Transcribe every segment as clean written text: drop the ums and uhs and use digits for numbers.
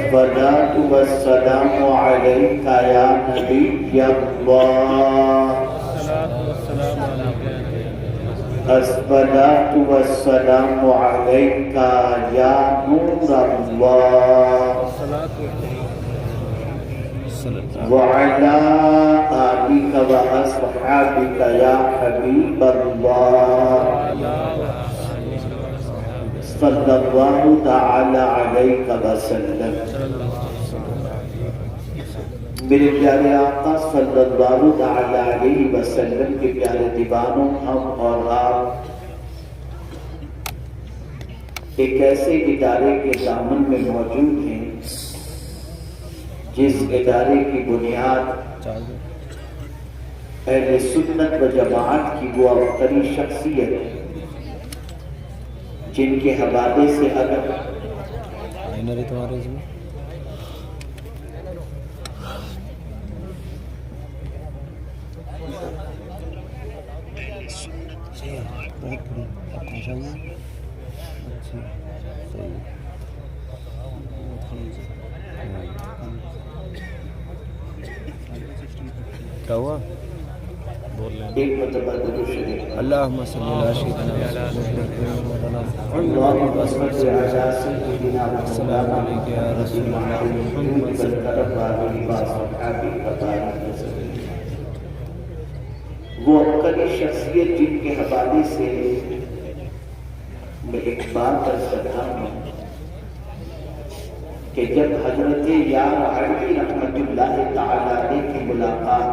الصلاة والسلام عليك يا نبي الله الصلاة والسلام عليك يا نور الله وعلى آلك وأصحابك يا حبيب الله صلی اللہ تعالی علیہ وسلم۔ میرے پیارے آقا صلی اللہ تعالی علیہ وسلم کے پیارے دیوانوں، ہم اور آپ ایک ایسے ادارے کے دامن میں موجود ہیں جس ادارے کی بنیاد اہل سنت و جماعت کی وہ ابتری شخصیت جن کے حوالے سے اگر کیا ہوا؟ ایک مرتبہ درود شریف اللہم صلی علی سیدنا اللہم صلی علی سیدنا السلام علیکم یا رسول اللہ وہ عقلی شخصیت جن کے حوالے سے میں ایک بات کر سکتا ہوں کہ جب حضرت یار علی رحمت اللہ تعالی علیہ کی ملاقات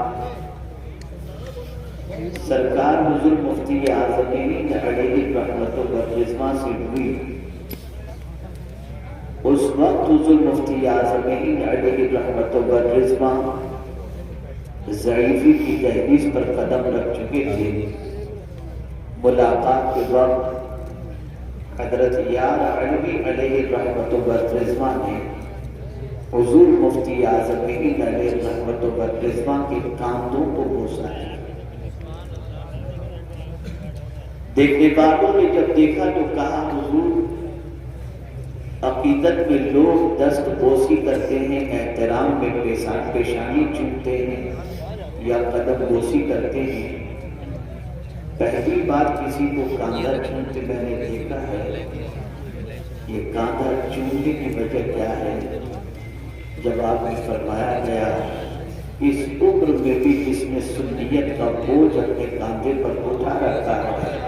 سرکار حضور مفتی اعظمین علیہ رحمت اللہ سے ہوئی، اس وقت حضور مفتی اعظمین علیہ رحمت اللہ ضعیفی کی تحدیث پر قدم رکھ چکے تھے۔ ملاقات کے وقت حضرت یار علی علیہ رحمت اللہ نے حضور مفتی اعظمین علیہ رحمت اللہ کے کاندھوں کو بوسا ہے۔ دیکھنے والوں نے جب دیکھا تو کہا حضور عقیدت میں لوگ دست بوسی کرتے ہیں، احترام میں پیشانی چومتے ہیں یا قدم بوسی کرتے ہیں، پہلی بار کسی کو کاندھا چومتے میں نے دیکھا ہے۔ یہ کاندھا چومنے کی وجہ کیا ہے؟ جب آپ نے فرمایا گیا اس عمر میں بھی جس نے سنیت کا بوجھ اپنے کاندھے پر اٹھا رکھا ہے،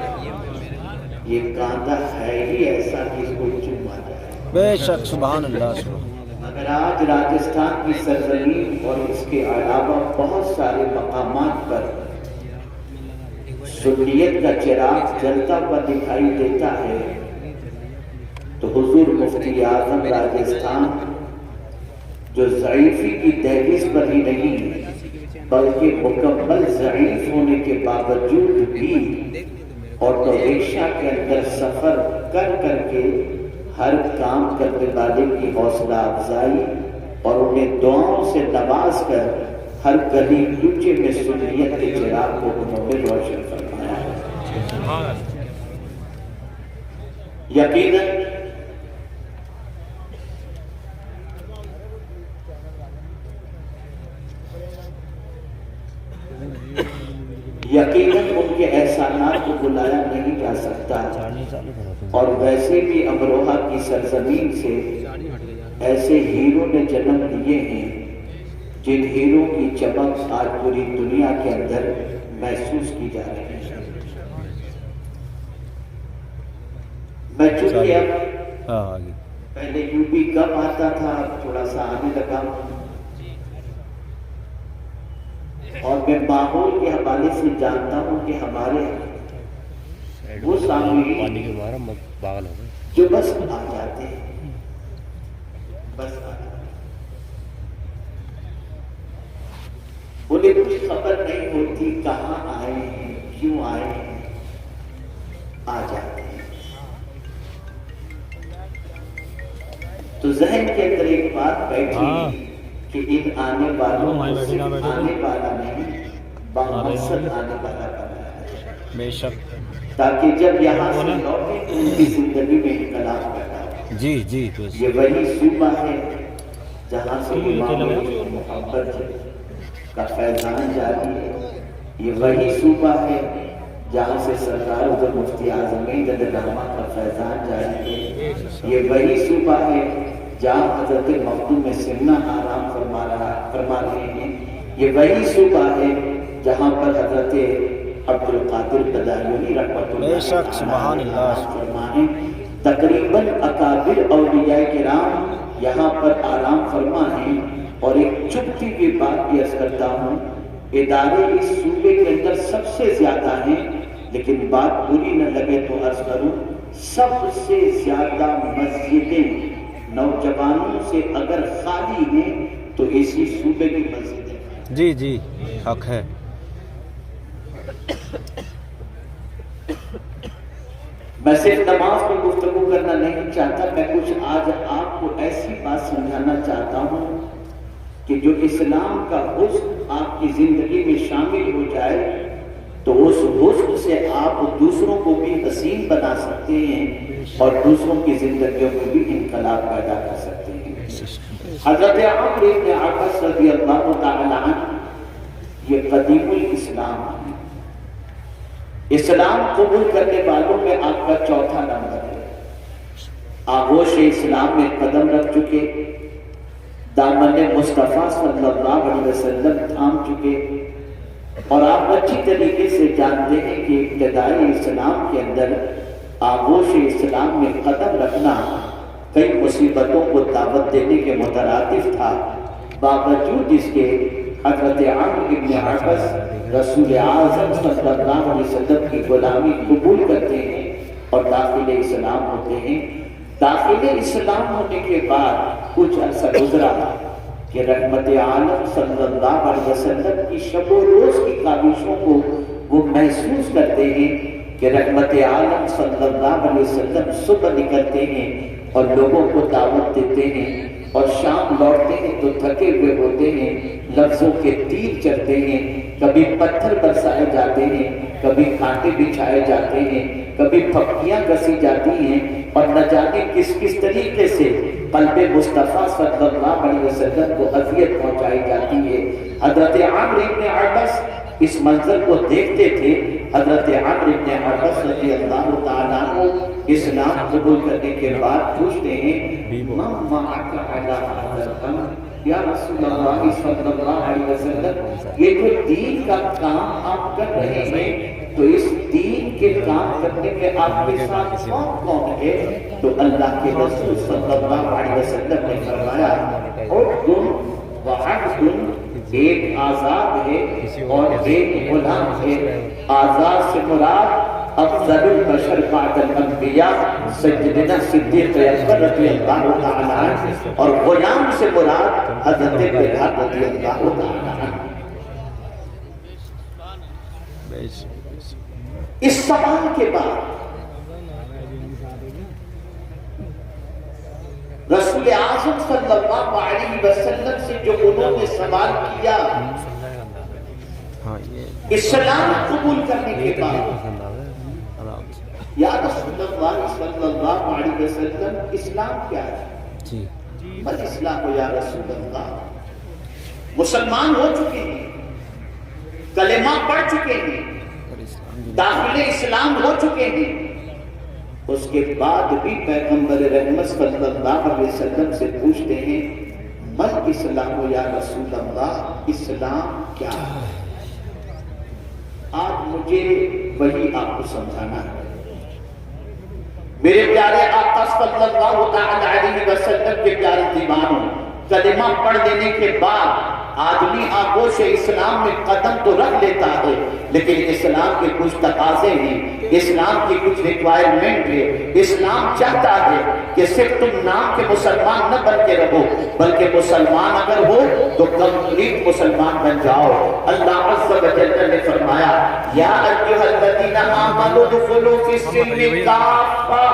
یہ کاندھا ہے ہی ایسا کہ اس کو چوما جائے۔ بے شک، سبحان اللہ۔ اگر آج راجستھان کی سرزمین اور اس کے علاوہ بہت سارے مقامات پر سنیت کا چراغ جلتا ہوا دکھائی دیتا ہے تو حضور مفتی اعظم راجستھان جو ضعیفی کی دہلیز پر ہی نہیں بلکہ مکمل ضعیف ہونے کے باوجود بھی آٹو رکشہ کے اندر سفر کر کر کے ہر کام کرنے والے کی حوصلہ افزائی اور انہیں دعاؤں سے نواز کر ہر گلی کوچے میں سنیت کے چراغ کو انہوں نے روشن فرمایا ہے۔ یقیناً ان کے احسانات کو بلایا نہیں جا سکتا، اور ویسے بھی امروہہ کی سرزمین سے ایسے ہیرو نے جنم لیے ہیں جن ہیرو کی چمک آج پوری دنیا کے اندر محسوس کی جا رہی ہے۔ میں چونکہ اب پہلے یو پی کم آتا تھا، اب تھوڑا سا آنے لگا، اور میں ماحول کے حوالے سے جانتا ہوں کہ ہمارے وہ سامنے جو بس آ جاتے ہیں، بس آ جاتے ہیں، انہیں کچھ خبر نہیں ہوتی کہاں آئے ہیں، کیوں آئے ہیں، آ جاتے ہیں۔ تو ذہن کے اندر ایک بات بیٹھی کہ ان آنے والوں کو صرف آنے والا نہیں بمقصد آنے والا بنا ہے، بے شک، تاکہ جب یہاں سے لوٹیں ان کی زندگی میں انقلاب پیدا ہو۔ جی یہ وہی صوبہ ہے جہاں سے امام محبت کا فیضان جاری ہے، یہ وہی صوبہ ہے جہاں سے سرکار حضرت مفتی اعظم رحمہ کا فیضان جاری ہے، یہ وہی صوبہ ہے جہاں حضرت مخدوم سمنہ آرام فرما رہے ہیں، یہ وہی صوبہ ہے جہاں پر حضرت عبد القادر قدائیوی رحمۃ اللہ علیہ فرمائیں تقریباً اکابر اولیاء کرام یہاں پر آرام فرما ہیں۔ اور ایک چپتی کی بات بھی عرض کرتا ہوں، ادارے اس صوبے کے اندر سب سے زیادہ ہیں، لیکن بات بری نہ لگے تو عرض کروں سب سے زیادہ مسجدیں نوجوانوں سے اگر خالی ہیں تو اسی صوبے کی مسجدیں۔ جی جی حق ہے۔ میں صرف نماز پر گفتگو کرنا نہیں چاہتا، میں کچھ آج آپ کو ایسی بات سمجھانا چاہتا ہوں کہ جو اسلام کا حسن آپ کی زندگی میں شامل ہو جائے تو اس حسن سے آپ دوسروں کو بھی حسین بنا سکتے ہیں اور دوسروں کی زندگیوں میں بھی انقلاب پیدا کر سکتے ہیں۔ حضرت عمرو بن عباس رضی اللہ تعالی عنہ یہ قدیم الاسلام ہے، اسلام قبول کرنے والوں میں آپ کا چوتھا نمبر ہے، آغوش اسلام میں قدم رکھ چکے، دامن مصطفیٰ صلی اللہ علیہ وسلم تھام چکے، اور آپ اچھی طریقے سے جانتے ہیں کہ ابتدائی اسلام کے اندر آغوش اسلام میں قدم رکھنا کئی مصیبتوں کو دعوت دینے کے مترادف تھا، باوجود اس کے حضرت عمرو بن عباس رسول اعظم صلی اللہ علیہ وسلم کی غلامی قبول کرتے ہیں اور داخل اسلام ہوتے ہیں۔ داخل اسلام ہونے کے بعد کچھ عرصہ گزرا کہ رحمت عالم صلی اللہ علیہ وسلم کی شب و روز کی کاوشوں کو وہ محسوس کرتے ہیں کہ رحمت عالم صلی اللہ علیہ وسلم صبح نکلتے ہیں اور لوگوں کو دعوت دیتے ہیں اور شام لوٹتے ہیں تو تھکے ہوئے ہوتے ہیں، لفظوں کے تیر چلتے ہیں، کبھی پتھر برسائے جاتے ہیں، کبھی کانٹے بچھائے جاتے ہیں، کبھی پھپتیاں کسی جاتی ہیں، اور نہ جانے کس کس طریقے سے قلب مصطفیٰ صلی اللہ علیہ وسلم کو اذیت پہنچائی جاتی ہے۔ حضرت عمرو بن عباس اس منظر کو دیکھتے تھے۔ حضرت عمرو بن عباس رضی اللہ تعالیٰ عنہ اسلام قبول کرنے کے بعد پوچھتے ہیں من معک علی ھذا الامر، یا رسول اللہ صلی اللہ علیہ وسلم یہ جو دین کا کام آپ کر رہے ہیں تو اس دین کے کام کرنے میں آپ کے ساتھ کون کون ہے؟ تو اللہ کے رسول صلی اللہ علیہ وسلم نے فرمایا عبد وعبد، ایک آزاد ہے اور ایک غلام ہے۔ آزاد سے مراد افضل البشر بعد الانبیاء سیدنا صدیق اکبر رضی اللہ تعالی عنہ، اور غلام سے مراد حضرت بلال رضی اللہ تعالی عنہ۔ اس سوال کے بعد رسول اعظم صلی اللہ علیہ وسلم سے جو انہوں نے سوال کیا اسلام قبول کرنے کے بعد، یا رسول اللہ صلی اللہ علیہ وسلم اسلام کیا ہے؟ بس اسلام ہو یا رسول اللہ، مسلمان ہو چکے ہیں، کلمہ پڑھ چکے ہیں، داخل اسلام ہو چکے ہیں، اس کے بعد بھی پیغمبر رحمت صلی اللہ علیہ وسلم سے پوچھتے ہیں من اسلام یا رسول اللہ، اسلام کیا ہے؟ آج مجھے وہی آپ کو سمجھانا ہے۔ میرے پیارے آقا صلی اللہ تعالی علیہ وسلم کے پیارے دیوانوں، کلمہ پڑھ لینے کے بعد آدمی آغوش اسلام میں قدم تو رکھ لیتا ہے، لیکن اسلام کے کچھ تقاضے ہیں، اسلام کی کچھ ریکوائرمنٹ ہے۔ اسلام چاہتا ہے کہ صرف تم نام کے مسلمان نہ بن کے رہو، بلکہ مسلمان اگر ہو تو کمپلیٹ مسلمان بن جاؤ۔ اللہ عز و جل نے فرمایا یا ایھا الذین آمنوا ادخلوا فی السلم کافہ،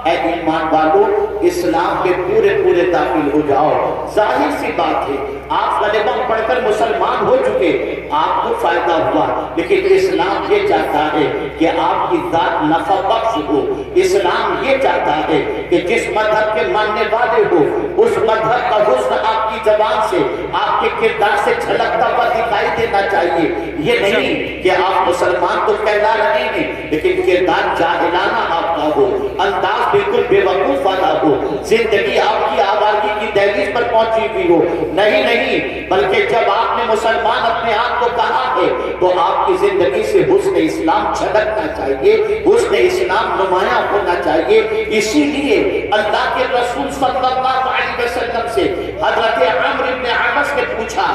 اے ایمان والو اسلام میں پورے پورے داخل ہو جاؤ۔ ظاہر سی بات ہے آپ کلمہ پڑھ کر مسلمان ہو چکے، آپ کو فائدہ ہوا، لیکن اسلام یہ چاہتا ہے کہ آپ کی ذات نفع بخش ہو۔ اسلام یہ چاہتا ہے کہ جس مذہب کے ماننے والے ہو اس مذہب کا حسن آپ کی زبان سے آپ کے کردار سے جھلکتا ہوا دکھائی دینا چاہیے. یہ نہیں کہ آپ مسلمان تو کہلا رہے ہیں لیکن کردار جاہلانہ آپ کا ہو, انداز بالکل بے وقوف والا ہو, زندگی آپ کی آوارگی کی دہلیز پر پہنچی ہوئی ہو. نہیں, بلکہ جب آپ نے مسلمان اپنے آپ کو کہا ہے تو آپ کی زندگی سے حسن اسلام جھلکنا چاہیے, حسن اسلام نمایاں ہونا چاہیے. اسی لیے اللہ کے رسول صلی اللہ علیہ وسلم سے حضرت عمرو بن عبس نے پوچھا,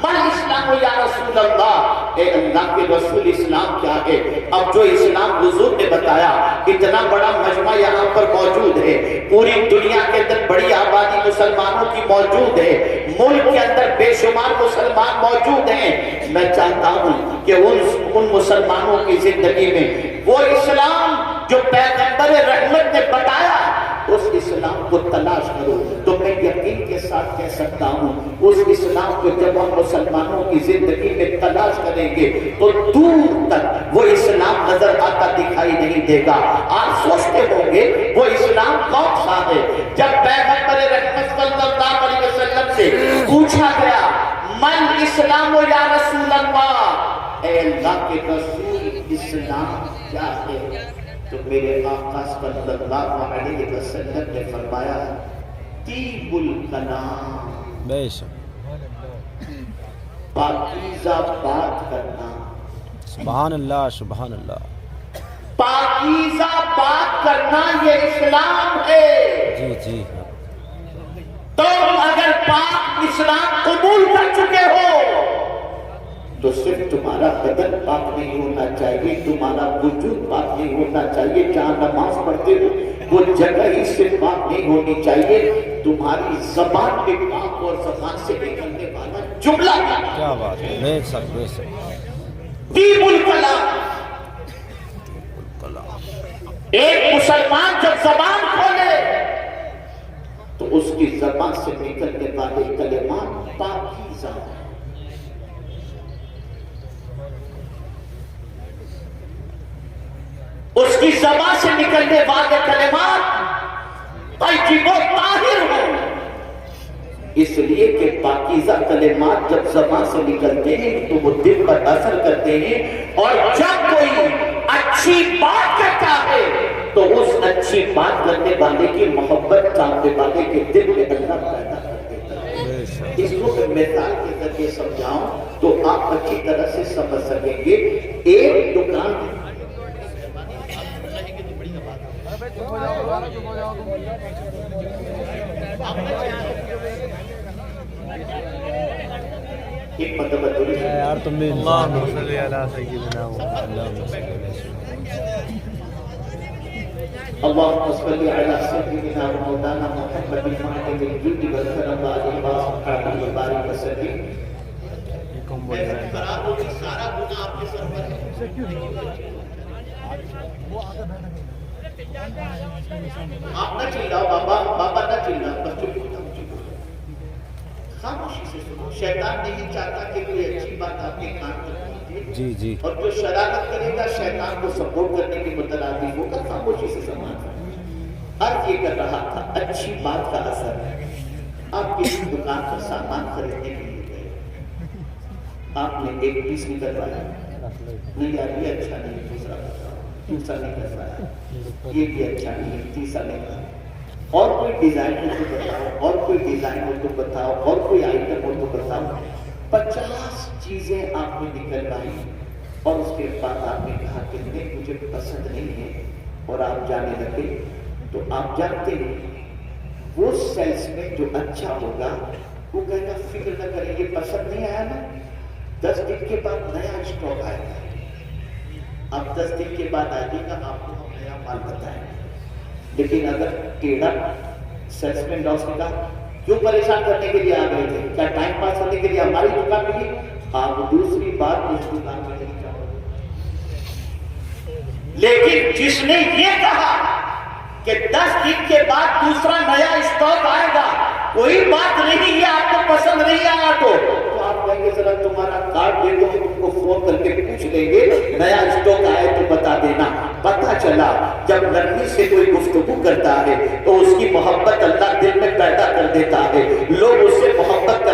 من اسلام یا رسول اللہ, اے اللہ کے رسول اسلام کیا ہے؟ اب جو اسلام حضور نے بتایا, اتنا بڑا مجمع یہاں پر موجود ہے, پوری دنیا کے اندر بڑی آبادی مسلمانوں کی موجود ہے, ملک کے اندر بے شمار مسلمان موجود ہیں. میں چاہتا ہوں کہ ان مسلمانوں کی زندگی میں وہ اسلام جو پیغمبر رحمت نے بتایا اس اسلام کو تلاش کرو. تو میں یقین کے ساتھ کہہ سکتا ہوں اس اسلام کو جب ہم مسلمانوں کی زندگی میں تلاش کریں گے تو دور تک وہ اسلام نظر آتا دکھائی نہیں دے گا. آپ سوچتے ہوں گے وہ اسلام کون سا ہے؟ جب پیغمبر رحمت صلی اللہ علیہ وسلم سے پوچھا گیا من اسلام یا رسول اللہ, اے اللہ کے رسول اسلام کیا ہے؟ تو میرے آقا صلی اللہ علیہ وسلم نے فرمایا طیب الکلام, بے شک, پاکیزہ بات کرنا. سبحان اللہ سبحان اللہ. پاکیزہ بات کرنا یہ اسلام ہے. جی جی. تم اگر پاک اسلام قبول کر چکے ہو تو صرف تمہارا بدن پاک نہیں ہونا چاہیے, تمہارا وجود پاک نہیں ہونا چاہیے, جہاں نماز پڑھتے ہو وہ جگہ ہی صرف پاک نہیں ہونی چاہیے, تمہاری زبان بھی پاک اور زبان سے نکلنے والا جملہ کیا بات ہے, بے شک بے شک. طیب الکلام. ایک مسلمان جب زبان کھولے تو اس کی زبان سے نکلنے والے کلمات پاکیزہ ہیں. اس کی زبان سے نکلنے والے کلمات طیب و طاہر ہوں. اس لیے کہ پاکیزہ کلمات جب زبان سے نکلتے ہیں تو وہ دل پر اثر کرتے ہیں, اور جب کوئی اچھی بات کرتا ہے تو اس اچھی بات کرنے والے کی محبت سامنے والے کے دل میں اللہ پیدا کر دیتا ہے. اس کو میں مثال کے ذریعے سمجھاؤں تو آپ اچھی طرح سے سمجھ سکیں گے. ایک دکان ایک مطلب یار تم بھی اللهم صل على سيدنا اللهم صل على سيدنا مولانا محمد المعدل الجود والكرم والإخلاص سبحانه وبارك وسلم. سارا گناہ آپ کے سر پر ہے. آپ نہ چلاؤ بابا, بابا نہ چلاؤ, بچوں کو خاموشی سے سنو. شیطان نہیں چاہتا کہ کوئی اچھی بات آپ کے کان پر پہنچے, جی جی, اور جو شرارت کرے گا شیطان کو سپورٹ کرنے کے مترادف ہوگا. خاموشی سے سمجھنا. عرض یہ کر رہا تھا اچھی بات کا اثر ہے. آپ کسی دکان پر سامان خریدنے کے لیے گئے, آپ نے ایک پیس نکلوایا, نہیں یار یہ اچھا نہیں, دوسرا بتاؤ, دوسرا نکلوایا, یہ بھی اچھا نہیں, تیسرا نکلوایا, اور کوئی ڈیزائن ہو تو بتاؤ, اور کوئی ڈیزائن ہو تو بتاؤ, اور کوئی آئٹم ہو تو بتاؤ. 50 چیزیں آپ نے نکلوائی اور اس کے بعد آپ نے کہا کہ نہیں مجھے پسند نہیں ہے, اور آپ جانے لگے. تو آپ جانتے ہیں وہ سیلس میں جو اچھا ہوگا وہ کہے گا فکر نہ کریں, یہ پسند نہیں آیا نا, 10 دن کے بعد نیا اسٹاک آئے گا. اب 10 دن کے بعد آئے گا, آپ کو ہم نیا مال بتائیں. لیکن اگر ٹیڑھا سیلسمین لاس نے کہا کیوں پریشان کرنے کے لیے آ گئے تھے, کیا ٹائم پاس کرنے کے لیے ہماری دکان میں, آپ دوسری بار اس دکان میں نہیں جاؤ. لیکن جس نے یہ کہا کہ 10 دن کے بعد دوسرا نیا اسٹاک آئے گا, کوئی بات نہیں, یہ آپ کو پسند نہیں آیا تو آپ کہیں گے ذرا تمہارا کارڈ دے دو, ہم تم کو فون کر کے پوچھ لیں گے, نیا اسٹاک آئے تو بتا دینا. پتا چلا جب نرمی سے کوئی گفتگو کرتا ہے تو اس کی محبت اللہ دل میں پیدا کر دیتا ہے, لوگ اس سے محبت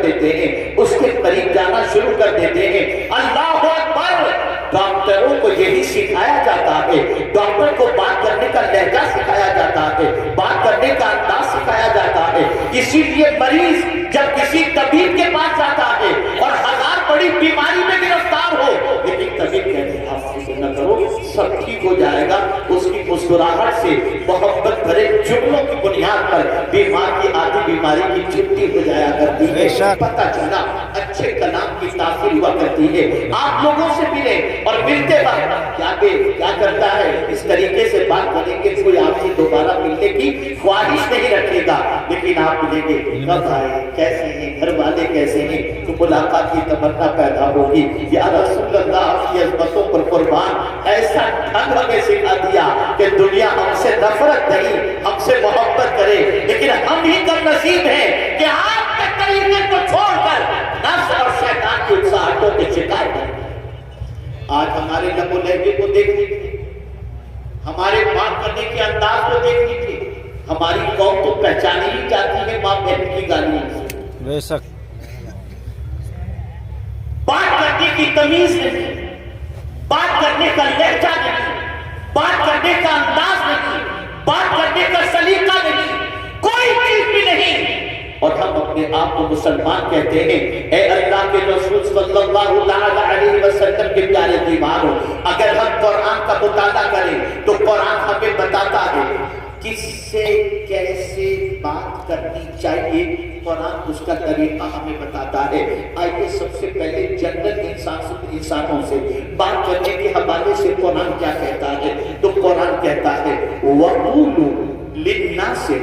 کر دیتے ہیں، اس کے قریب جانا شروع کر دیتے ہیں۔ اللہ اکبر! ڈاکٹروں کو یہی سکھایا جاتا ہے، ڈاکٹر کو بات کرنے کا لہجہ سکھایا جاتا ہے، بات کرنے کا انداز سکھایا جاتا ہے۔ اسی لیے مریض جب کسی طبیب کے پاس جاتا ہے اور ہزار بڑی بیماری میں گرفتار ہو، لیکن طبیب کہتے ہیں آپ فکر نہ کرو، سب ٹھیک ہو جائے گا، اس کی مسکراہٹ سے محبت بھرے جملوں کی بنیاد پر بیمار کی آدھی بیماری کی چھٹی ہو جایا کرتی ہے۔ پتہ چلا اچھے کلام کی تاثیر ہوا کرتی ہے۔ آپ لوگوں سے ملے اور ملتے وقت کیا کرتا ہے، اس طریقے سے بات کریں گے کوئی آپ سے دوبارہ ملنے کی خواہش نہیں رکھے گا، لیکن آپ ملیں گے کب آئے، کیسے ہیں، گھر والے کیسے ہیں، تو ملاقات کی تمنا پیدا ہوگی۔ یا رسول اللہ آپ کی عظمتوں پر قربان، ایسا ڈھنگ ہمیں سکھا دیا کہ دنیا ہم سے نفرت نہیں، ہم سے محبت کرے، لیکن ہم ہی کم نصیب ہیں کہ آپ کے طریقے کو چھوڑ کر نفس اور شیطان کی اکساہٹوں کے شکار ہیں۔ آج ہمارے لب و لہجے کو دیکھ لیجیے، ہمارے بات کرنے کے انداز کو دیکھ لیجیے، ہماری قوم تو پہچانی ہی جاتی ہے ماں بہن کی گالیوں سے۔ بے شک بات کرنے کی تمیز نہیں، بات کرنے کا لہجہ نہیں، بات کرنے کا انداز نہیں، بات کرنے کا سلیقہ نہیں، کوئی چیز بھی نہیں، اور ہم اپنے آپ کو مسلمان کہتے ہیں۔ اے اللہ کے رسول صلی اللہ علیہ وسلم کے پیارے دیوانوں، اگر ہم قرآن کا مطالعہ کریں تو قرآن ہمیں بتاتا ہے کس سے کیسے بات کرنی چاہیے، قرآن اس کا طریقہ ہمیں بتاتا ہے۔ آئیے سب سے پہلے جنرل انسانوں سے بات کرنے کے حوالے سے قرآن کیا کہتا ہے، تو قرآن کہتا ہے وَقُولُوا لِلنَّاسِ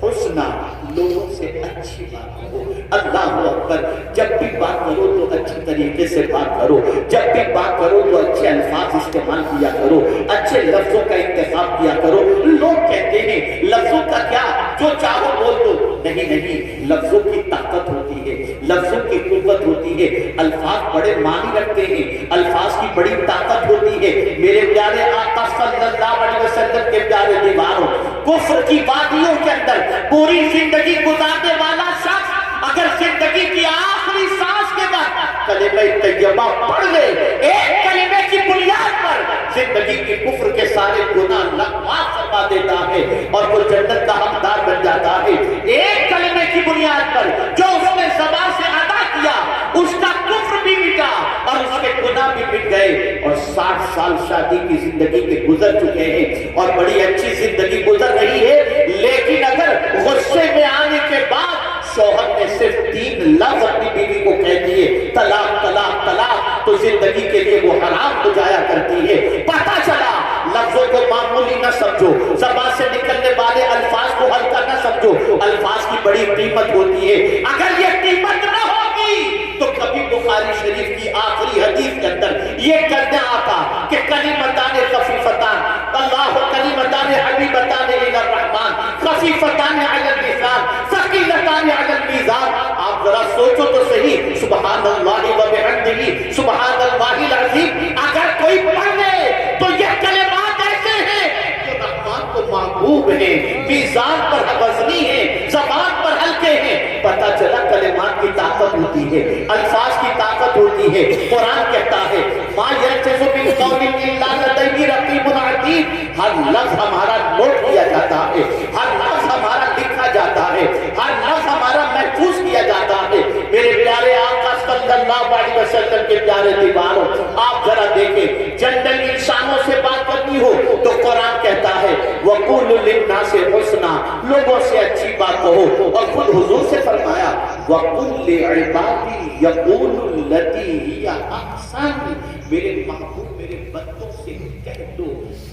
حسنا، لوگوں سے اچھی بات کرو۔ اللہ اکبر! جب بھی بات کرو تو اچھی طریقے سے بات کرو، جب بھی بات کرو تو اچھے الفاظ استعمال کیا کرو، اچھے لفظوں کا انتخاب کیا کرو۔ لوگ کہتے ہیں لفظوں کا کیا، جو چاہو بول دو، نہیں، لفظوں کی طاقت ہوتی ہے، لفظوں کی قوت ہوتی ہے، الفاظ بڑے معنی رکھتے ہیں، الفاظ کی بڑی طاقت ہوتی ہے۔ میرے پیارے آقا صلی اللہ علیہ وسلم کے پیارے دیوانوں، کفر کی وادیوں کے اندر پوری زندگی گزارنے والا شخص اگر زندگی کی آخری سانس کے بعد کلمہ طیبہ پڑھ لے، ایک کلمے کی بنیاد پر زندگی کی کفر کے سارے گناہ معاف فرما دیتا ہے اور وہ جنت کا حقدار بن جاتا ہے۔ ایک کلمے کی بنیاد پر جو اس نے زبان سے ادا کیا، اس کا کفر بھی مٹا اور اس کے گناہ بھی مٹ گئے، اور 60 سال شادی کی زندگی کے گزر چکے ہیں اور بڑی اچھی زندگی گزر رہی ہے، لیکن اگر غصے میں آنے کے بعد شوہر نے صرف 3 لفظ اپنی بیوی کو کہہ دیے، طلاق طلاق طلاق، تو زندگی کے لیے وہ حرام ہو جایا کرتی ہے۔ پتہ چلا لفظوں کو معمولی نہ سمجھو، زبان سے نکلنے والے الفاظ کو ہلکا نہ سمجھو، الفاظ کی بڑی قیمت ہوتی ہے۔ اگر یہ قیمت نہ ہوگی تو کبھی بخاری شریف کی آخری حدیث کے اندر یہ کہنا آتا کہ کلمتان خفیفتان، اللہ کلمتان حبیبتان الی الرحمن، خفیفتان علی اللسان، ثقیلتان علی المیزان۔ آپ ذرا سوچو تو صحیح، سبحان اللہ و بحمدہ سبحان اللہ العظیم، اگر کوئی پڑھ لے تو یہ کلمات ایسے ہیں جو رحمان کو محبوب ہیں، میزان پر وزنی ہیں، زبان پر ہلکے ہیں۔ پتہ چلا کلمات کی طاقت ہوتی ہے، الفاظ کی طاقت ہوتی ہے۔ قرآن کہتا ہے ما یلفظ من قول الا لدیہ رقیب عتید، ہر لفظ ہمارا نوٹ کیا جاتا ہے، ہر لفظ ہمارا لکھا جاتا ہے، ہر لفظ ہمارا محفوظ کیا جاتا ہے۔ میرے پیارے آقا صلی اللہ علیہ وسلم کے پیارے دیوانوں، آپ ذرا دیکھیں، جنرل انسانوں سے بات کرنی ہو تو قرآن کہتا ہے وَقُولُوا لِلنَّاسِ حُسْنًا، لوگوں سے اچھی بات کہو، اور خود حضور سے فرمایا وَقُلْ لِعِبَادِي يَقُولُوا الَّتِي هِيَ أَحْسَنُ، میرے محبوب میرے بندوں سے کہہ دو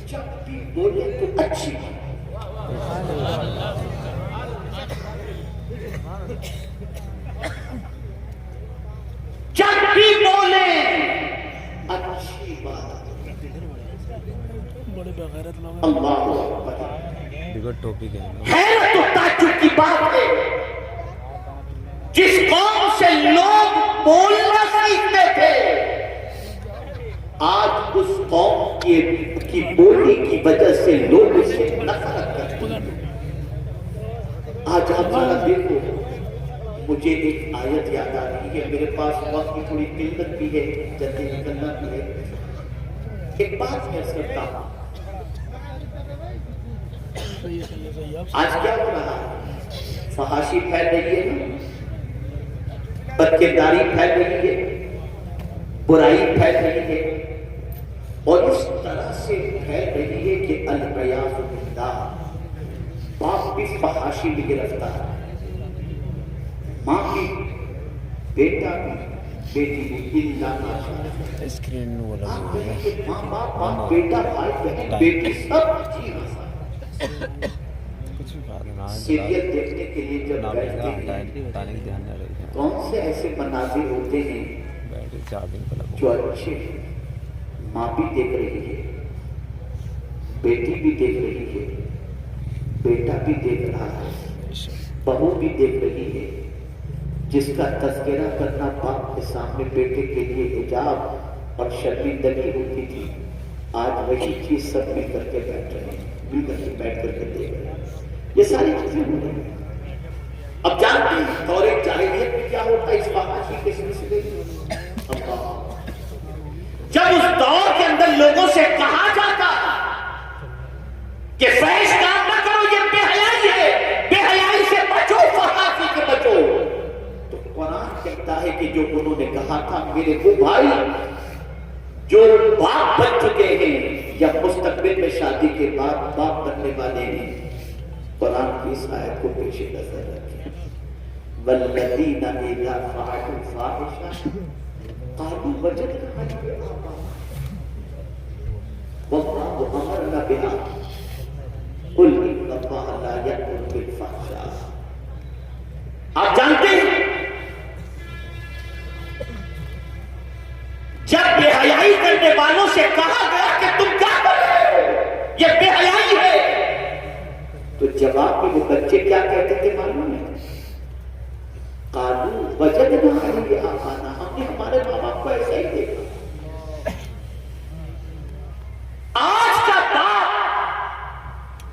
جب بھی بولے تو اچھی بات۔ جب بھی بولے اچھی بات۔ اللہ بگڑ ٹاپک ہے۔ حیرت و تعجب کی بات ہے، جس قوم سے لوگ بولنا سیکھتے تھے، آج اس قوم کی بولی کی وجہ سے لوگ اس سے نفرت کرتے ہیں۔ آج آپ ذرا دیکھو، مجھے ایک آیت یاد آ رہی ہے، میرے پاس وقت کی تھوڑی قلت بھی ہے، جلدی نکلنا بھی ہے. ایک بات میں کرتا ہوں، آج کیا ہو رہا ہے؟ فحاشی پھیل رہی ہے نا، بدکرداری پھیل رہی ہے، برائی پھیل رہی ہے، اور اس طرح سے پھیل رہی ہے کہ العیاذ باللہ باپ بھی فحاشی میں گرفتار ہے، ماں بھی، بیٹا بھی، بیٹی بھی، اللہ ماشاءاللہ. اسکرین وہ آپ لگی ہوئی کہیں ہے. کہ ماں باپ بیٹا بھائی بہن بیٹی سب جی ہاں کچھ بھی بات نہیں. سیریل دیکھنے کے لیے جب بیٹھتے ہیں ہٹانے کی دھیان نہ رہی ہے. کون سے ایسے مناظر ہوتے ہیں بیٹری چارجنگ پہ لگو. جو اچھے ہیں. ماں بھی دیکھ رہی ہے، بیٹی بھی دیکھ رہی ہے، بیٹا بھی دیکھ رہا ہے، بہو بھی دیکھ رہی ہے. جس کا تذکرہ کرنا باپ کے سامنے بیٹے کے لیے حجاب اور شرمندگی ہوتی تھی، آج وہی چیز سب مل کر کے بیٹھ رہے ہیں، مل کر کے بیٹھ کر کے دیکھ رہے ہیں. یہ ساری چیزیں ہو رہی ہیں. اب جانتے ہیں دور جاہلیت میں کیا ہوتا ہے اس فحاشی کے سلسلے میں؟ جب اس دور کے اندر لوگوں سے کہا جاتا کہ فحش کام نہ کرو، یہ بے حیائی ہے، بے حیائی سے بچو، فحاشی سے بچو، تو قرآن کہتا ہے کہ جو انہوں نے کہا تھا میرے وہ بھائی جو باپ بن چکے ہیں یا مستقبل میں شادی کے بعد باپ بننے والے ہیں، قرآن کی اس آیت کو پیش نظر رکھیں. والذین اذا فعلوا فاحشۃ قالوا وجدنا علیہا آباءنا واللہ امرنا بها قل ان اللہ لا یأمر بالفحشاء. آپ جانتے ہیں جب بے حیائی کرنے والوں سے کہا گیا کہ تم کیا کر رہے ہو، یہ بے حیائی ہے، تو جواب میں وہ بچے کیا کہتے تھے معلوم ہے؟ قالوا وجدنا علیہا آباءنا، ہم نے ہمارے ماں باپ کو ایسا ہی دیکھا. آج کا باپ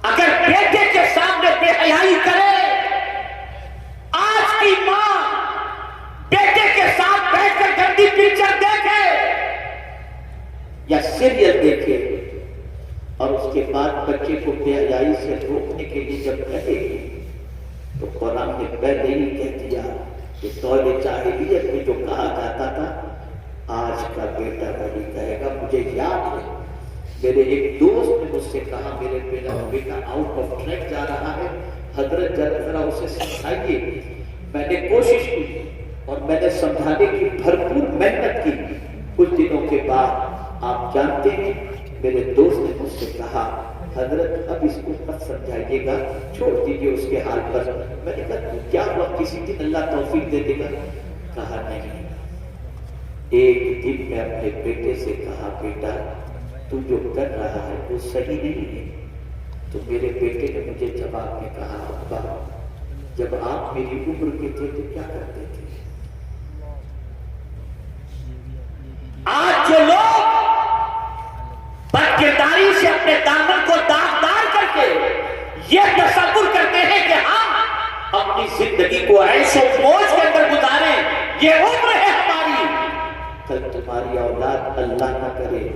اگر بیٹے کے سامنے بے حیائی کرے، آج کی ماں بیٹے کے ساتھ بیٹھ کر گندی پکچر دیکھے یا سیریل دیکھے اور اس کے بعد بچے کو بے حیائی سے روکنے کے لیے جب کہے تو قرآن نے پہلے ہی کہہ دیا کہ دور جاہلیت میں جو کہا جاتا تھا آج کا بیٹا وہی کہے گا. مجھے یاد ہے میرے ایک دوست نے مجھ سے کہا میرے بیٹا آؤٹ آف ٹریک جا رہا ہے، حضرت ذرا اسے سمجھائیے. میں نے کوشش کی اور میں نے سمجھانے کی بھرپور محنت کی. کچھ دنوں کے بعد آپ جانتے ہیں میرے دوست نے مجھ سے کہا حضرت اب اس کو مت سمجھائیے گا، چھوڑ دیجیے اس کے حال پر. میں نے کہا کیا ہوا، کسی دن اللہ توفیق دے دے گا؟ کہا نہیں. ایک دن میں اپنے بیٹے سے کہا بیٹا تو جو کر رہا ہے وہ صحیح نہیں ہے. تو میرے بیٹے نے مجھے جواب میں کہا ابا جب آپ میری عمر کے تھے تو کیا کرتے تھے؟ آج جو لوگ بدکرداری سے اپنے دامن کو داغدار کر کے یہ تصور کرتے ہیں کہ ہم اپنی زندگی کو عیش و موج کے اندر گزاریں، یہ عمر ہے ہماری، کل تمہاری اولاد اللہ نہ کرے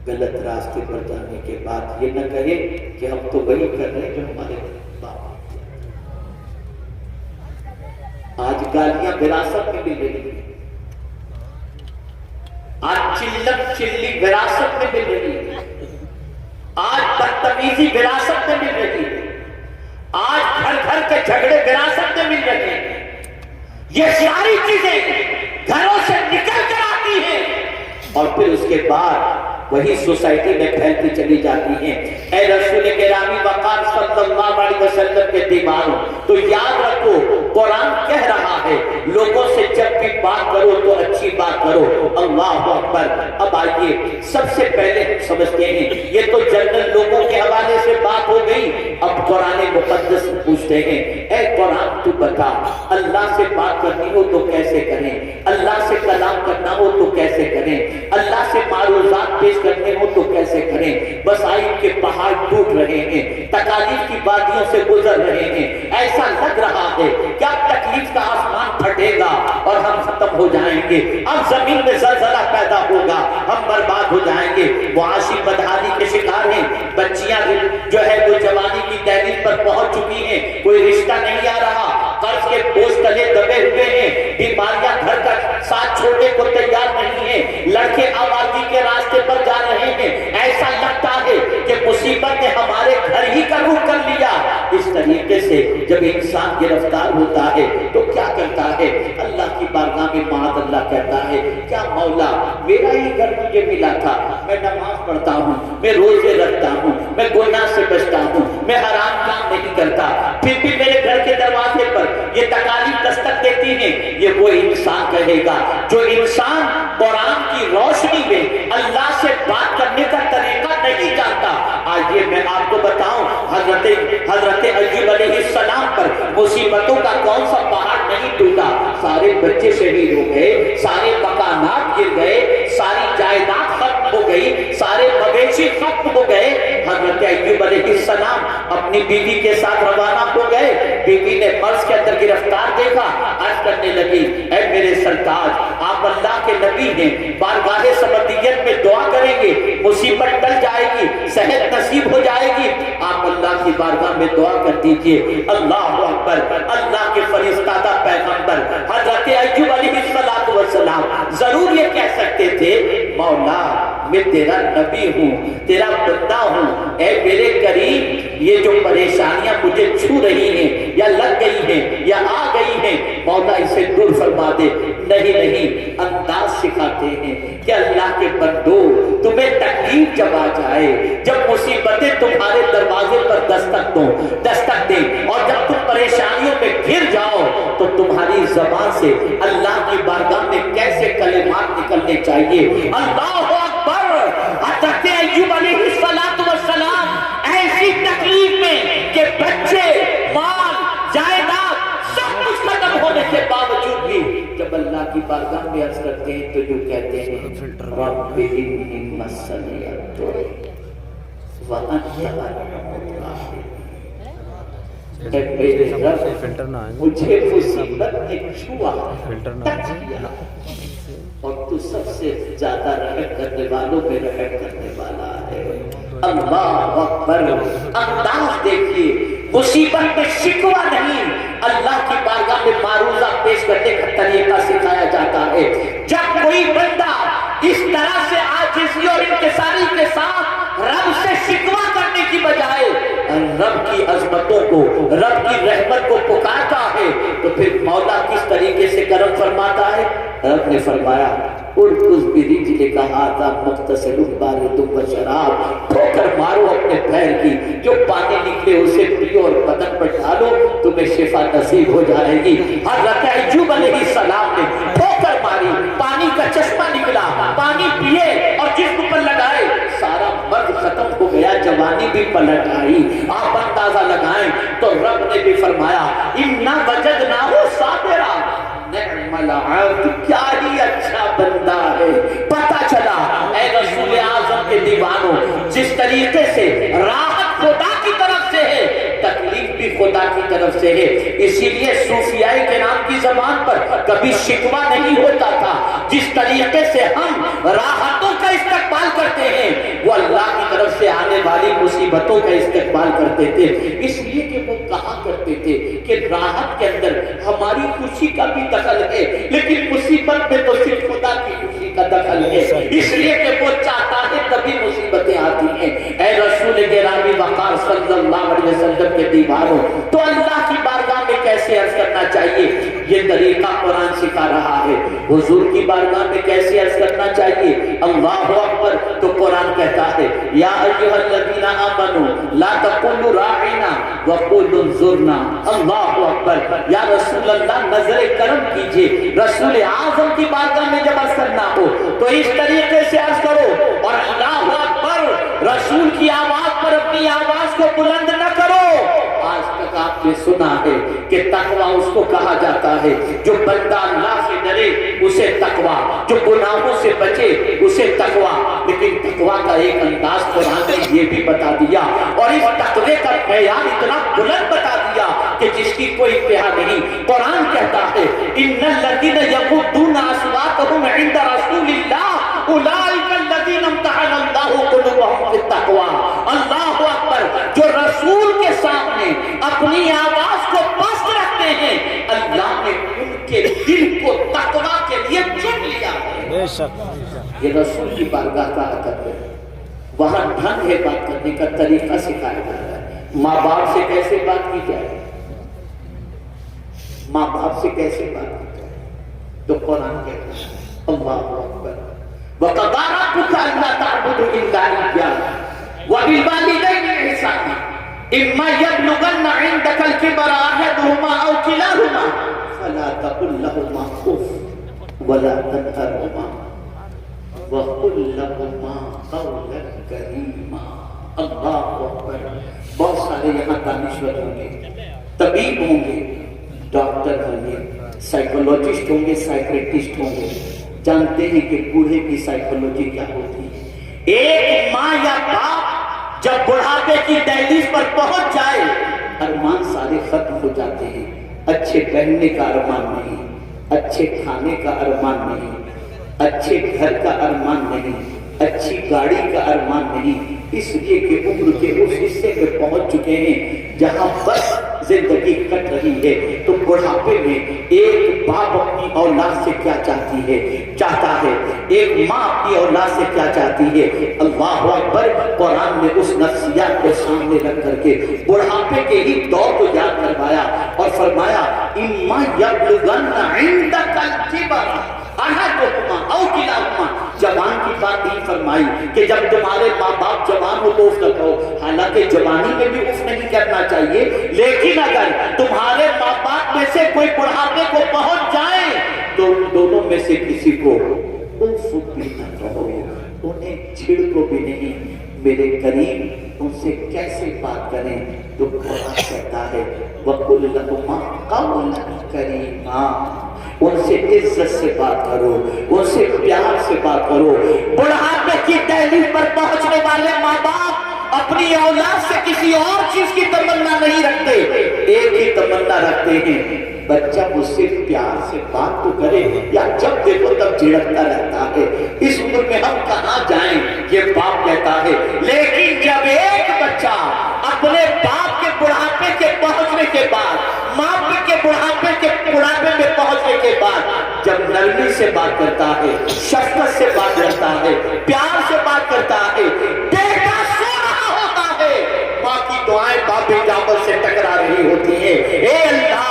غلط راستے پر جانے کے بعد یہ نہ کہے کہ ہم تو وہی کر رہے ہیں جو ہمارے باپ. آج گالیاں وراثت میں مل رہی ہیں، آج چلم چلی وراثت میں مل رہی ہے، آج بدتمیزی وراثت میں مل رہی ہے، آج گھر گھر کے جھگڑے وراثت میں مل رہے ہیں. یہ ساری چیزیں گھروں سے نکل کر آتی ہیں اور پھر اس کے بعد وہی سوسائٹی میں پھیلتی چلی جاتی ہیں. اے رسول گرامی وقار صلی اللہ علیہ وسلم کے دیوانوں، تو یاد رکھو قرآن کہہ رہا ہے لوگوں سے جب بھی بات کرو تو اچھی بات کرو. اللہ اکبر. اب آئیے سب سے پہلے ہم سمجھتے ہیں یہ تو جنرل لوگوں کے حوالے سے بات ہو گئی. اب قرآن مقدس پوچھتے ہیں اے قرآن تو بتا اللہ سے بات کرنی ہو تو کیسے کریں، اللہ سے کلام کرنا ہو تو کیسے کریں، اللہ سے معروضات پیش کرنے ہو تو کیسے کریں. مسائل کے پہاڑ ٹوٹ رہے ہیں، تکالیف کی وادیوں سے گزر رہے ہیں، ایسا لگ رہا ہے کیا تکلیف کا آسمان ختم ہو جائیں گے، اب زمین میں زلزلہ پیدا ہوگا، ہم برباد ہو جائیں گے۔ معاشی بدحالی کے شکار ہیں، بچیاں جو ہے وہ جوانی کی دہلیز پر پہنچ چکی ہیں، کوئی رشتہ نہیں آ رہا، قرض کے بوجھ تلے دبے ہوئے ہیں، بیماریاں گھر کا ساتھ چھوڑنے کو تیار نہیں ہیں، لڑکے آبادی کے راستے پر جا رہے ہیں، ایسا لگتا ہے کہ مصیبت نے ہمارے گھر ہی کا رخ کر لیا۔ اس طریقے سے جب انسان گرفتار ہوتا ہے تو کیا کرتا ہے؟ اللہ کی بارگاہ میں معاذ اللہ کہتا ہے، کیا مولا میرا ہی گھر مجھے ملا تھا، میں نماز پڑھتا ہوں، میں روزے رکھتا ہوں، میں گناہ سے بچتا ہوں، میں حرام کام نہیں کرتا، پھر بھی میرے گھر کے دروازے پر یہ تکالیف دستک دیتی ہیں۔ یہ وہ انسان کہے گا جو انسان قرآن کی روشنی میں اللہ سے بات کرنے کا طریقہ نہیں جانتا۔ آئیے میں آپ کو بتاؤں، حضرت ایوب علیہ السلام پر مصیبتوں کا کون سا پہاڑ نہیں ٹوٹا؟ سارے بچے شہید ہو گئے، سارے مکانات گر گئے، ساری جائیداد ختم ہو گئی، سارے مویشی ختم ہو گئے۔ حضرت ایوب علیہ السلام اپنی بیوی کے ساتھ روانہ ہو گئے، بیوی نے مرض کے اندر گرفتار دیکھا، عرض کرنے لگی، اے میرے سرتاج، آپ اللہ کے نبی ہیں، بارگاہ سمدیت میں دعا کریں گے، مصیبت ٹل جائے گی، صحت نصیب ہو جائے گی، آپ اللہ کی بارگاہ میں دعا کر دیجئے۔ اللہ اکبر، اللہ کے فرستادہ پیغمبر حضرت ایوب علیہ السلام ضرور یہ کہہ سکتے تھے، مولا میں تیرا نبی ہوں، تیرا بندہ ہوں، اے میرے کریم یہ جو پریشانیاں مجھے چھو رہی ہیں یا لگ گئی ہیں یا آ گئی ہیں، مولا اسے دور فرما دے۔ نہیں، انداز سکھاتے ہیں کہ اللہ کے بندو تمہیں تکلیف جب آ جائے، جب مصیبتیں تمہارے دروازے پر دستک دیں اور جب تم پریشانیوں میں گر جاؤ تو تمہاری زبان سے اللہ کی بارگاہ میں کیسے کلمات نکلنے چاہیے۔ اللہ اکبر! حضرت ایوب علیہ السلام ایسی تکلیف میں کہ بچے، مال، جائیداد سب کچھ ختم ہونے کے باوجود بھی جب اللہ کی بارگاہ میں عرض کرتے ہیں تو جو کہتے ہیں، رب انی مسنی الضر وانت ارحم الراحمین، میرے رب مجھے مصیبت نے چھوا، ٹچ کیا، اور تو سب سے زیادہ رحم کرنے والوں میں رحم کرنے والا ہے۔ اللہ اکبر! انداز دیکھیے، مصیبت میں شکوہ نہیں، اللہ کی بارگاہ میں معروضہ پیش کرنے کا طریقہ سکھایا جاتا ہے۔ جب کوئی بندہ اس طرح سے عاجزی اور انکساری کے ساتھ رب سے شکوہ کرنے کی بجائے رب کی عظمتوں کو، رب کی رحمت کو پکارتا ہے تو پھر مولا کس طریقے سے کرم فرماتا ہے؟ رب نے فرمایا، ارکض برجلک ھذا مغتسل بارد وشراب، ٹھوکر مارو اپنے پیر کی، جو پانی نکلے اسے پیو اور بدن پر ڈالو، تمہیں شفا نصیب ہو جائے گی۔ حضرت ایوب علیہ السلام نے ٹھوکر ماری، پانی کا چشمہ نکلا، پانی پیے اور جسم پر لگائے، سارا مرض ختم ہو گیا، جوانی بھی پلٹ آئی۔ آپ اندازہ لگائیں تو رب نے بھی فرمایا، اِنَّا وَجَدْنَاهُ صَابِرًا، نعم العبد، کیا ہی اچھا بندہ ہے۔ پتہ چلا اے رسول اعظم کے دیوانوں، جس طریقے سے راحت خدا کی طرف سے ہے، تکلیف بھی خدا کی طرف سے ہے۔ اسی لیے صوفیاء کرام کی زبان پر کبھی شکوہ نہیں ہوتا تھا۔ جس طریقے سے ہم راحتوں کا استقبال کرتے ہیں، وہ اللہ کی طرف سے آنے والی مصیبتوں کا استقبال کرتے تھے۔ اس لیے کہ وہ کہا کرتے تھے کہ راحت کے اندر ہماری خوشی کا بھی دخل ہے، لیکن مصیبت میں تو صرف خدا کی خوشی کا دخل ہے، اس لیے کہ وہ چاہتا ہے تبھی مصیبتیں آتی ہیں۔ اے رسول گرامی وقار صلی اللہ علیہ وسلم کے دیوانوں، تو اللہ کی بارگاہ میں کیسے عرض کرنا چاہیے، یہ طریقہ قرآن سکھا رہا ہے۔ حضور کی بارگاہ میں کیسے عرض کرنا چاہیے، اللہ اکبر، تو قرآن کہتا ہے، یا ایھا الذین آمنوا لا تقولوا راعنا وقولوا انظرنا۔ اللہ اکبر! یا رسول اللہ نظر کرم کیجئے، رسول اعظم کی بارگاہ میں جب عرض کرنا ہو تو اس طریقے سے عرض کرو، اور اللہ اکبر، رسول کی آواز پر اپنی آواز کو بلند نہ کرو۔ آج تک آپ نے سنا ہے کہ تقویٰ اس کو کہا جاتا ہے جو بندہ اللہ سے ڈرے اسے تقویٰ، جو گناہوں سے بچے اسے تقویٰ، لیکن تقویٰ کا ایک انداز قرآن نے یہ بھی بتا دیا، اور اس تقوی کا معیار اتنا بلند بتا دیا کہ جس کی کوئی انتہا نہیں۔ قرآن کہتا ہے، ان الذین یغضون اپنی آواز کو پست رکھتے ہیں، اللہ نے ان کے دل کو تقویٰ کے لیے چن لیا ہے۔ بے شک یہ رسول کی بارگاہ کا ادب ہے، وہاں ڈھنگ ہے بات کرنے کا، طریقہ سکھایا جا رہا ہے۔ ماں باپ سے کیسے بات کی جائے، ماں باپ سے کیسے بات کی جائے، تو قرآن کہتا ہے اللہ اکبر وَقَضَىٰ رَبُّكَ أَلَّا تَعْبُدُوا إِلَّا إِيَّاهُ وَبِالْوَالِدَيْنِ إِحْسَانًا إِمَّا يَبْلُغَنَّ عِندَكَ الْكِبَرَ أَحَدُهُمَا أَوْ كِلَاهُمَا فَلَا تَقُل لَّهُمَا أُفٍّ وَلَا تَنْهَرْهُمَا وَقُل لَّهُمَا قَوْلًا كَرِيمًا۔ اللہ اکبر۔ بہت سارے یہاں دانشور ہوں گے، طبیب ہوں گے، ڈاکٹر ہوں گے، سائیکولوجسٹ ہوں گے، سائیکریٹسٹ ہوں گے، جانتے ہیں کہ بوڑھے کی سائیکولوجی کیا ہوتی ہے۔ ایک ماں یا باپ جب بڑھاپے کی دہلیز پر پہنچ جائے، ارمان سارے ختم ہو جاتے ہیں۔ اچھے پہننے کا ارمان نہیں، اچھے کھانے کا ارمان نہیں، اچھے گھر کا ارمان نہیں، اچھی گاڑی کا ارمان نہیں، اس لیے کہ عمر کے اس حصے میں پہنچ چکے ہیں جہاں بس زندگی کٹ رہی ہے۔ تو بڑھاپے میں ایک باپ اپنی اولاد سے کیا چاہتا ہے، ایک ماں اپنی اولاد سے کیا چاہتی ہے۔ اللہ اکبر۔ قرآن نے اس نفسیات کو سامنے رکھ کر کے بڑھاپے کے ہی دور کو یاد کروایا اور فرمایا اِمَّا يَبْلُغَنَّ عِندَكَ الْكِبَرَ أَحَدُهُمَا أَوْ كِلَاهُمَا۔ جوان کی بات نہیں فرمائی کہ جب تمہارے ماں باپ جوان ہو تو اف نہ کہو، حالانکہ جوانی میں بھی اف نہیں کرنا چاہیے، لیکن اگر تمہارے ماں باپ میں سے کوئی بڑھاپے کو پہنچ جائے تو ان دونوں میں سے کسی کو اف بھی نہ کہو، انہیں چھڑکو بھی نہیں۔ میرے قریب ان سے کیسے بات کریں؟ تو قرآن کہتا ہے وَقُلْ لَهُمَا قَوْلًا كَرِيمًا۔ ان سے عزت سے بات کرو، ان سے پیار سے بات کرو۔ بڑھاپے کی دہلیز پر پہنچنے والے ماں باپ اپنی اولاد سے کسی اور چیز کی تمنا نہیں رکھتے، ایک ہی تمنا رکھتے ہیں بچہ مجھ سے پیار سے بات تو کرے، یا جب دیکھو تب جھڑکتا رہتا ہے۔ اس عمر میں ہم کہاں جائیں، یہ باپ کہتا ہے۔ لیکن جب ایک بچہ اپنے باپ کے بڑھاپے کے پہنچنے کے بعد، ماں کے بڑھاپے میں پہنچنے کے بعد جب نرمی سے بات کرتا ہے، شفقت سے بات کرتا ہے، پیار سے بات کرتا ہے، بیٹا سو رہا ہوتا ہے، ماں کی دعائیں باب اجابت سے ٹکرا رہی ہوتی ہیں۔ اے اللہ،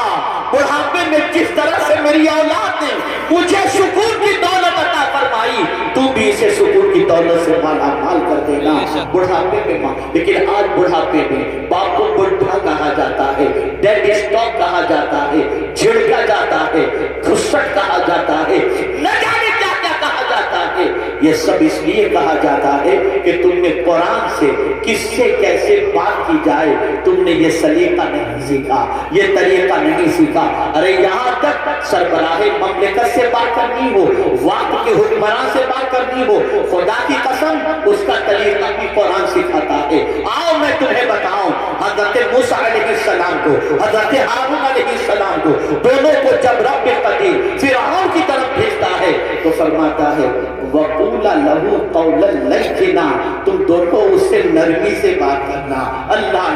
بڑھاپے میں جس طرح سے میری اولاد نے مجھے سکون کی دولت عطا فرمائی، تو بھی اسے سکون کی دولت سے مالا مال کر دینا۔ بڑھاپے میں ماں، لیکن آج بڑھاپے میں باپ کو بڑھا کہا جاتا ہے، ڈیڈ اسٹاپ کہا جاتا ہے، چھڑکا جاتا ہے، گھسٹ کہا جاتا ہے، نہ جانے کیا کیا کہا جاتا ہے۔ یہ سب اس لیے کہا جاتا ہے کہ تم نے قرآن سے کس سے کیسے بات کی جائے تم نے یہ سلیقہ نہیں سیکھا، یہ طریقہ نہیں سیکھا۔ ارے یہاں تک سربراہ مملکت سے بات کرنی ہو، وقت کے حکمران سے بات کرنی ہو، خدا کی قسم اس کا طریقہ بھی قرآن سکھاتا ہے۔ آؤ میں تمہیں بتاؤں، حضرت موسیٰ علیہ السلام کو، حضرت ہارون علیہ السلام کو، دونوں کو جب رب قدیر فرعون کی طرف بھیجتا ہے تو فرماتا ہے وَقُولَ لَهُ قَوْلًا لَيِّنًا، تم دونوں اس سے نرمی سے بات کرنا۔ اللہ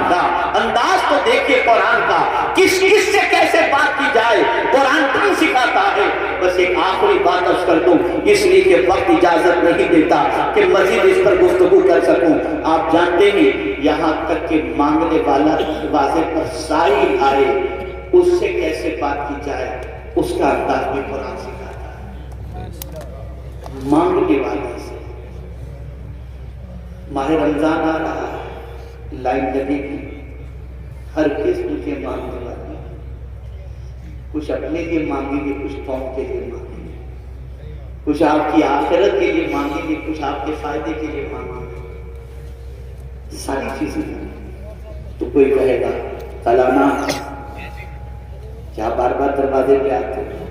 انداز تو دیکھیں قرآن کا، کس سے کیسے بات کی جائے، قرآن کیوں سکھاتا ہے۔ بس ایک آخری بات عرض کر دوں، اس لیے کہ وقت اجازت نہیں دیتا کہ مزید اس پر گفتگو کر سکوں۔ آپ جانتے ہیں یہاں تک کہ مانگنے والا دروازے پر سائل آئے، اس سے کیسے بات کی جائے اس کا انداز بھی قرآن سکھاتا ہے۔ مانگنے والے سے، ماہ رمضان آ رہا ہے، لائن لگے گی، ہر قسم کے مانگنے والے، کچھ اپنے لیے مانگیں گے، کچھ قوم کے لیے مانگیں گے، کچھ آپ کی آخرت کے لیے مانگیں گے، کچھ آپ کے فائدے کے لیے مانگیں گے، ساری چیزیں۔ تو کوئی کہے گا کلانا کیا بار بار دروازے پہ آتے ہیں،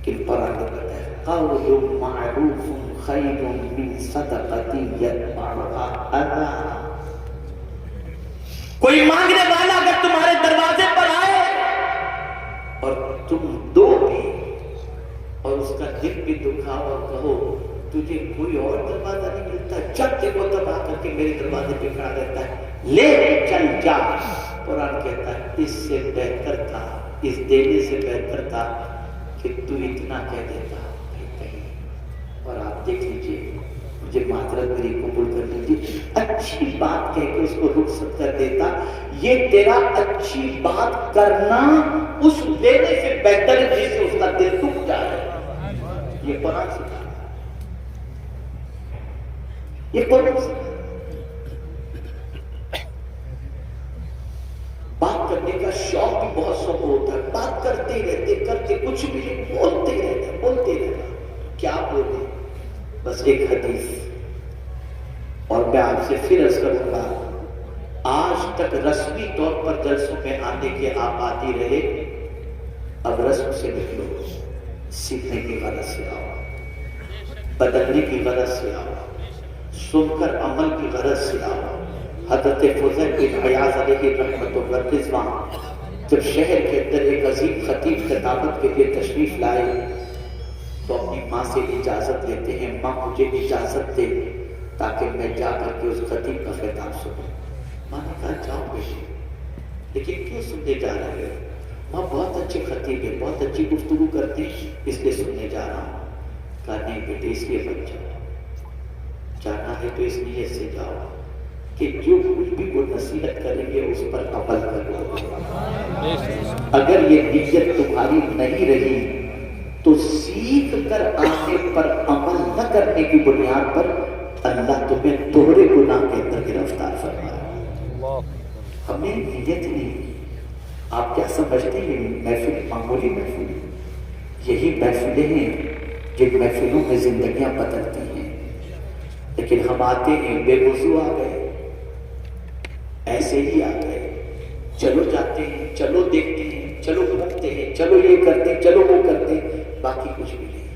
لیکن قرآن کہتا ہے قول معروف خیر من صدقۃ یتبعها اذی۔ کوئی مانگنے والا اگر تمہارے دروازے پر آئے اور تم دو بھی اور اس کا دل بھی دکھاؤ اور کہو تجھے کوئی اور دروازہ نہیں ملتا، جب دیکھو تب آ کر کے میرے دروازے پہ کھڑا رہتا ہے، لے چل جا. قرآن کہتا ہے اس سے بہتر تھا, اس دینے سے بہتر تھا کہ تو اتنا کہہ دیتا کہیں. اور آپ دیکھ لیجئے, مجھے معذرت میری قبول کر لیجیے, اچھی بات کہہ کے اس کو رخصت کر دیتا. یہ تیرا اچھی بات کرنا اس دینے سے بہتر ہے جس سے اس کا دل دکھ جائے. یہ قرآن سے کہا, یہ قرآن سے کہا. بات کرنے کا شوق بھی بہت سب ہوتا ہے, بات کرتے رہتے کرتے کچھ بھی بولتے رہتے. کیا بولے؟ بس ایک حدیث. اور میں آپ سے پھر عرض کروں گا, آج تک رسمی طور پر جلسوں میں آنے کے آبادی رہے, اب رسم سے نکلو, سیکھنے کی غرض سے آؤ, بدلنے کی غرض سے آؤ, سن کر عمل کی غرض سے آؤ. حضرت فضیل بن عیاض علیہ رحمت و رضوان جب شہر کے اندر ایک عظیم خطیب خطابت کے لیے تشریف لائے تو اپنی ماں سے اجازت لیتے ہیں, ماں مجھے اجازت دے تاکہ میں جا کر کے اس خطیب کا خطاب سنوں. ماں نے کہا جاؤ بیٹے, لیکن کیوں سننے جا رہے ہو؟ ماں بہت اچھے خطیب ہے, بہت اچھی گفتگو کرتے ہیں, اس لیے سننے جا رہا ہوں. کہا نہیں بیٹے اس لیے مت جاؤ, جانا ہے تو اس نیت سے جاؤ کہ جو کچھ بھی وہ نصیحت کریں گے اس پر عمل کرو. اگر یہ نیت تمہاری نہیں رہی تو سیکھ کر آنے پر عمل نہ کرنے کی بنیاد پر اللہ تمہیں دوہرے گناہ کے اندر گرفتار فرمائے. ہمیں نیت نہیں. آپ کیا سمجھتے ہیں محفل معمولی محفل؟ یہی محفلیں ہیں جن محفلوں میں زندگیاں بدلتی ہیں. لیکن ہم آتے ہیں بے وضو آ گئے, ایسے ہی آ گئے, چلو جاتے ہیں, چلو دیکھتے ہیں, چلو گھومتے ہیں, چلو یہ کرتے ہیں, چلو وہ کرتے ہیں, باقی کچھ بھی نہیں.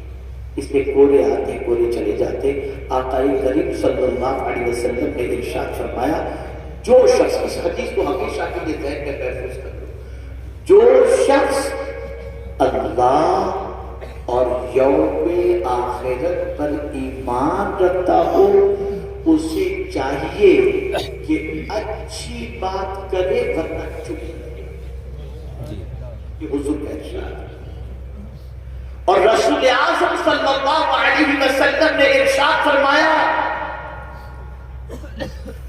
اس میں کورے آتے ہیں, کورے چلے جاتے. آقا کریم صلی اللہ علیہ وسلم نے ارشاد فرمایا, جو شخص, اس حدیث کو ہمیشہ کے لیے ذہن میں محفوظ کر لو, جو شخص اللہ اور یوم آخرت پر ایمان رکھتا ہو اسے چاہیے کہ اچھی بات کرے ورنہ چپ رہے. یہ حضور کا ارشاد ہے. اور رسول اعظم صلی اللہ علیہ وسلم نے ارشاد فرمایا,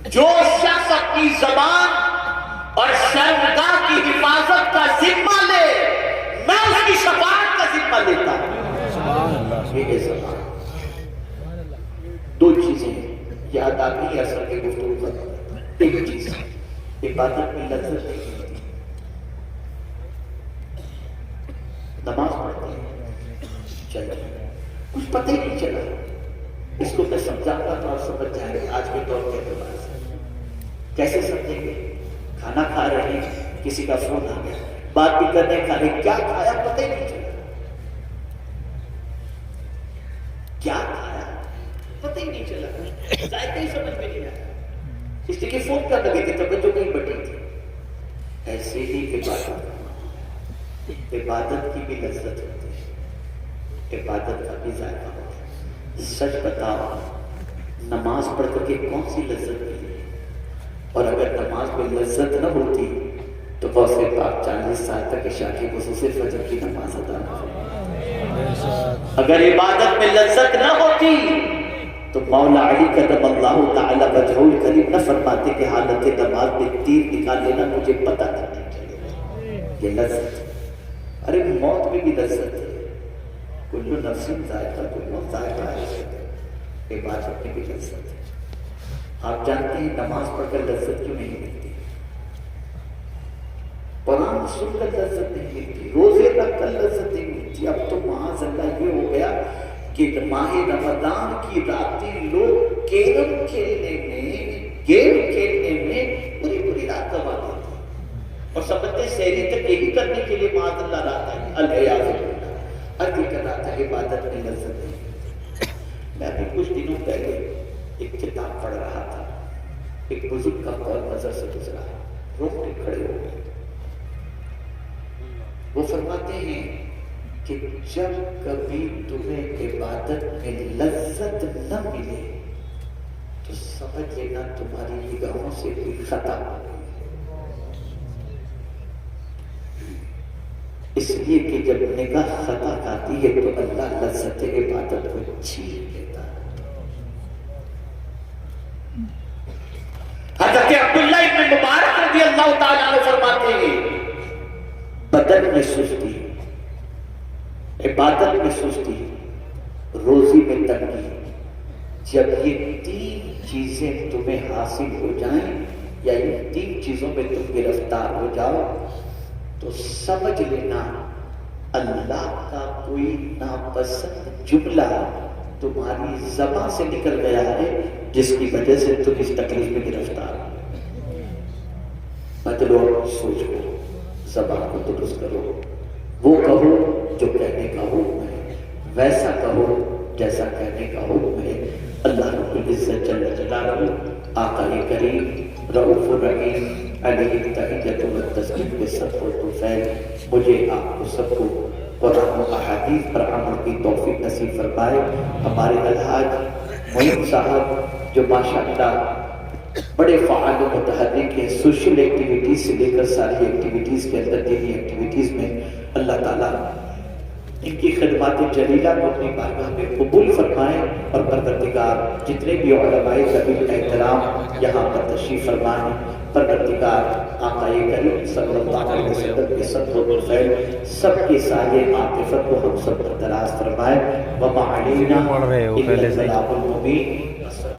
جو شخص اپنی زبان اور شرمگاہ کی حفاظت کا ذمہ لے میں اس کی شفاعت کا ذمہ لیتا ہوں. یہ زبان, دو چیزیں یاد آتی ہے اثر کے گفتگو کا. ایک چیز عبادت میں لذت نہیں ہوتی, نماز پڑھتے ہیں چلے کچھ پتہ ہی نہیں چلا. اس کو میں سمجھاتا تو آپ سمجھ جائیں گے. آج کے دور کے اعتبار سے کیسے سمجھیں گے؟ کھانا کھا رہے ہیں, کسی کا فون آ گیا, بات بھی کرنے کھا رہے, کیا کھایا پتہ ہی نہیں چلا. کیا کھایا پتہ ہی نہیں چلا, ذائقہ ہی سمجھ میں نہیں آیا, اس لیے کہ فون کر لگے تھے, توجہ نہیں بٹی تھی. ایسے ہی عبادت کی بھی لذت ہوتی ہے, عبادت کا بھی ذائقہ ہوتا ہے. سچ بتاؤ, نماز پڑھ کر کے کون سی لذت ملی؟ اور اگر نماز میں لذت نہ ہوتی تو غوث پاک 40 سال تک عشاء کی خصوصی فجر کی نماز ادا نہ ہوتی. اگر عبادت میں لذت نہ ہوتی تو مولا علی قدم اللہ تعالی وجہہ الکریم نہ فرماتے کہ حالت نماز میں تیر نکال لینا مجھے پتہ نہیں چلے. یہ لذت, ارے موت میں بھی لذت ہے. کل نفس ذائقہ, کل ذائقہ ہے. عبادت میں بھی لذت ہے. آپ جانتے ہیں نماز پڑھ کر لذت کیوں نہیں ملتی؟ قرآن سن کر لذت نہیں ملتی, روزے رکھ کر لذت نہیں ملتی. اب تو معاذ اللہ یہ ہو گیا کہ ماہ رمضان کی راتیں لوگ کیرم کھیلنے میں, گیم کھیلنے میں پوری پوری رات گوا دیتے ہیں اور سمجھتے سحری تک یہی کرنے کے لیے معاذ اللہ رات ہے. الحیاء ارد کر رہا تھا عبادت میں لذت نہیں ملتی. میں ابھی کچھ دنوں پہلے ایک کتاب پڑھ رہا تھا, ایک بزرگ کا قول نظر سے گزرا, روٹے کھڑے ہو گئے. وہ فرماتے ہیں کہ جب کبھی تمہیں عبادت میں لذت نہ ملے تو سمجھ لینا تمہاری نگاہوں سے کوئی خطا ہو، اس لیے کہ جب نگاہ خطا آتی ہے تو اللہ لذت عبادت کو چھین لیتا ہے۔ حضرت عبداللہ ابن مبارک رضی اللہ تعالیٰ عنہ فرماتے ہیں بدن میں سستی، عبادت میں سستی، روزی میں تنگی، جب یہ تین چیزیں تمہیں حاصل ہو جائیں یا ان تین چیزوں میں تم گرفتار ہو جاؤ تو سمجھ لینا اللہ کا کوئی ناپسند جملہ تمہاری زبان سے نکل گیا ہے جس کی وجہ سے تم اس تکلیف میں گرفتار ہو۔ مطلب سوچ کرو، زبان کو درست کرو، وہ کہو جو کہنے کا حکم ہے، ویسا کہو جیسا کہنے کا حکم ہے۔ اللہ رب العزت جل جلالہ آقا کریم رؤوف الرحیم علیہ التحیۃ والتسلیم کے صدق و طفیل مجھے آپ کو سب کو قرآن و احادیث پر عمل کی توفیق نصیب فرمائے۔ ہمارے الحاج معین صاحب جو ماشاءاللہ بڑے فعال و متحرک ہیں، سوشل ایکٹیویٹیز سے لے کر ساری ایکٹیویٹیز کے اندر، دینی ایکٹیویٹیز میں، اللہ تعالیٰ ان کی خدمات جلیلہ کو اپنی بارگاہ میں قبول فرمائے، اور پروردگار جتنے بھی علماء قبیل احترام یہاں پر تشریف فرمائیں، پروردگار آقا کریم صلی اللہ علیہ وسلم کے صدق و طفیل سب کے سایہ عاطفت کو ہم سب پر دراز فرمائے۔ وما علینا الا البلاغ المبین۔